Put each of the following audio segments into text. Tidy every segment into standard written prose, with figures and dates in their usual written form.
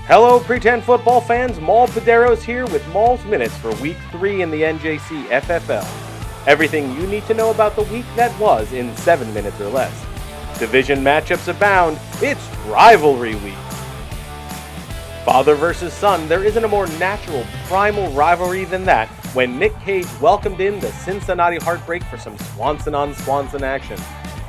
Hello, Pretend Football fans. Maul here with Maul's Minutes for Week 3 in the NJCFFL. Everything you need to know about the week that was in 7 minutes or less. Division matchups abound. It's rivalry week. Father versus son, there isn't a more natural, primal rivalry than that when Nick Cage welcomed in the Cincinnati Heartbreak for some Swanson-on-Swanson action.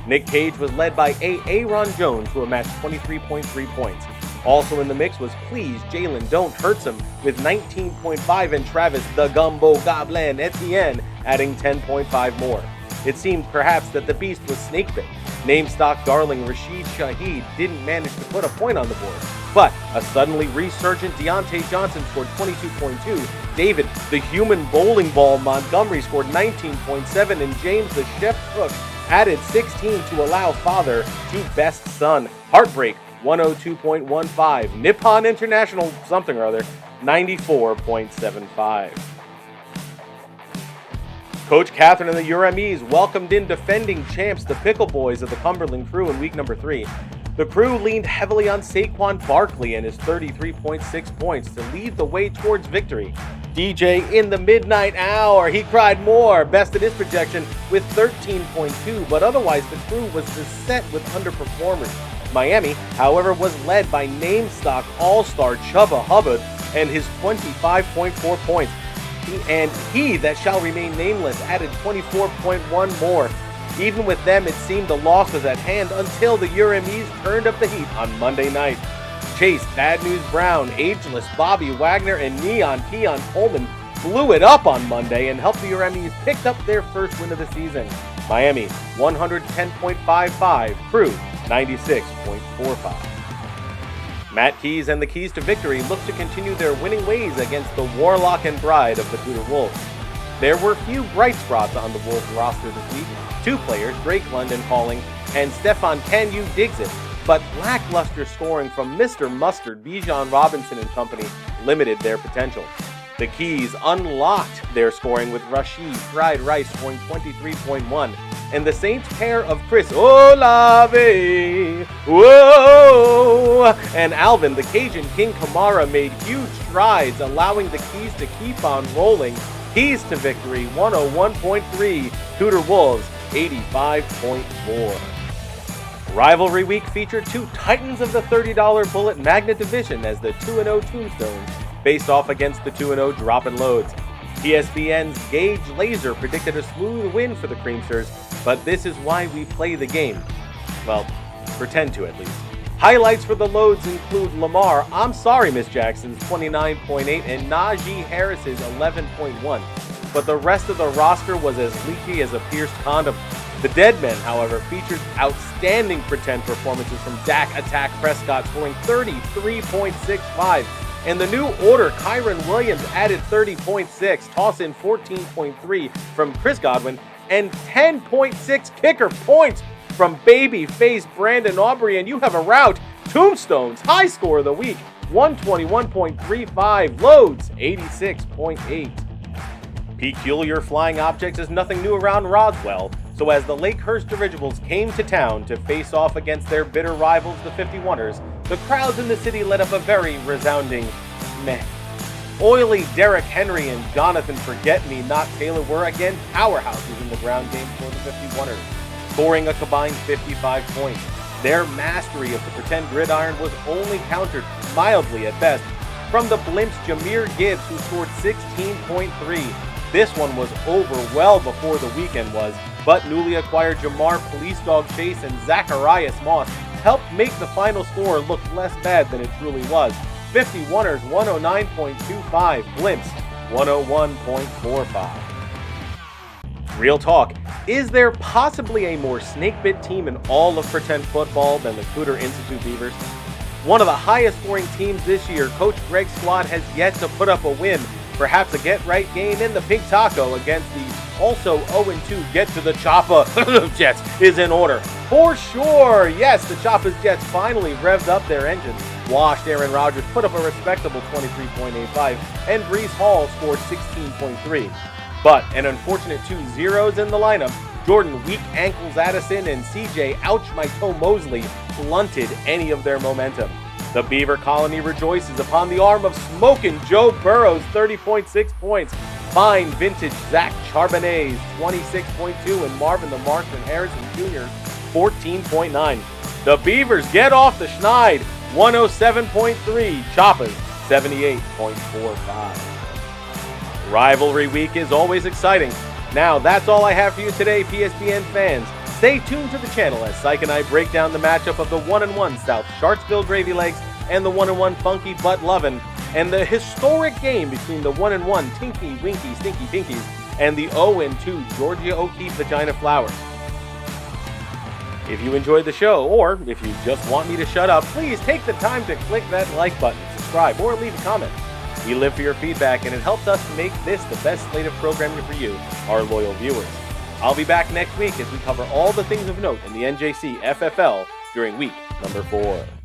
Nick Cage was led by Aaron Jones, who amassed 23.3 points. Also in the mix was Please Jalen Don't Hurts Him with 19.5 and Travis the Gumbo Goblin Etienne adding 10.5 more. It seemed perhaps that the beast was snakebit. Name-stock darling Rashid Shaheed didn't manage to put a point on the board, but a suddenly resurgent Deontay Johnson scored 22.2, David the Human Bowling Ball Montgomery scored 19.7, and James the Chef Cook added 16 to allow father to best son. Heartbreak 102.15, Nippon International something or other 94.75. Coach Catherine and the URMEs welcomed in defending champs, the Pickle Boys of the Cumberland Crew in week number 3. The Crew leaned heavily on Saquon Barkley and his 33.6 points to lead the way towards victory. DJ in the midnight hour, he cried more, bested his projection with 13.2, but otherwise the Crew was beset with underperformers. Miami, however, was led by name-stock all-star Chubba Hubbard and his 25.4 points. He that shall remain nameless added 24.1 more. Even with them, it seemed the loss was at hand until the URMEs turned up the heat on Monday night. Chase, Bad News Brown, Ageless, Bobby Wagner, and Neon Keon Coleman blew it up on Monday and helped the URMEs pick up their first win of the season. Miami, 110.55, Crew, 96.45. Matt Keys and the Keys to Victory look to continue their winning ways against the Warlock and Bride of the Cooter Wolves. There were few bright spots on the Wolves roster this week. 2 players, Drake London calling and Stefan Can You Digs It, but lackluster scoring from Mr. Mustard, Bijan Robinson and company limited their potential. The Keys unlocked their scoring with Rashid Fried Rice scoring 23.1, and the Saints pair of Chris Olave, whoa, and Alvin the Cajun King Kamara made huge strides, allowing the Keys to keep on rolling. Keys to Victory 101.3, Cooter Wolves 85.4. Rivalry Week featured 2 Titans of the $30 Bullet Magnet Division as the 2-0 Tombstones faced off against the 2-0 Drop and Loads. PSBN's Gage Laser predicted a smooth win for the Creamsters, but this is why we play the game. Well, pretend to at least. Highlights for the Loads include Lamar, I'm sorry Miss Jackson's 29.8 and Najee Harris's 11.1, but the rest of the roster was as leaky as a pierced condom. The Dead Men, however, featured outstanding pretend performances from Dak Attack Prescott scoring 33.65, and the New Order Kyron Williams added 30.6, toss in 14.3 from Chris Godwin, and 10.6 kicker points from babyface Brandon Aubrey, and you have a rout. Tombstones, high score of the week, 121.35, Loads, 86.8. Peculiar flying objects is nothing new around Roswell, so as the Lakehurst Dirigibles came to town to face off against their bitter rivals, the 51ers, the crowds in the city let up a very resounding meh. Oily Derrick Henry and Jonathan Forget-Me-Not Taylor were again powerhouses in the ground game for the 51ers, scoring a combined 55 points. Their mastery of the pretend gridiron was only countered mildly at best from the Blimps' Jahmyr Gibbs, who scored 16.3. This one was over well before the weekend was, but newly acquired Jamar Police Dog Chase and Zacharias Moss helped make the final score look less bad than it truly was. 51ers 109.25, Blimps 101.45. Real talk, is there possibly a more snake-bit team in all of pretend football than the Cooter Institute Beavers? One of the highest scoring teams this year, Coach Greg's squad has yet to put up a win. Perhaps a get-right game in the Pink Taco against the also 0-2 Get to the Choppa Jets is in order. For sure, yes, the Choppa's Jets finally revved up their engines. Washed Aaron Rodgers, put up a respectable 23.85, and Breece Hall scored 16.3. But an unfortunate 2 zeros in the lineup, Jordan Weak Ankles Addison and CJ Ouch My Toe Mosley blunted any of their momentum. The Beaver Colony rejoices upon the arm of smoking Joe Burrow's 30.6 points. Fine vintage Zach Charbonnet's 26.2 and Marvin the Marksman Harrison Jr.'s 14.9. The Beavers get off the schneid, 107.3, Choppa's 78.45. Rivalry week is always exciting. Now that's all I have for you today, PSBN fans. Stay tuned to the channel as Syke and I break down the matchup of the 1-1 South Sharksville Gravy Legs and the 1-1 Funky Butt Lovin', and the historic game between the 1-1 Tinky Winky Stinky Pinkies and the 0-2 Georgia O'Keeffe Vagina Flowers. If you enjoyed the show, or if you just want me to shut up, please take the time to click that like button, subscribe, or leave a comment. We live for your feedback, and it helps us make this the best slate of programming for you, our loyal viewers. I'll be back next week as we cover all the things of note in the NJCFFL during week number 4.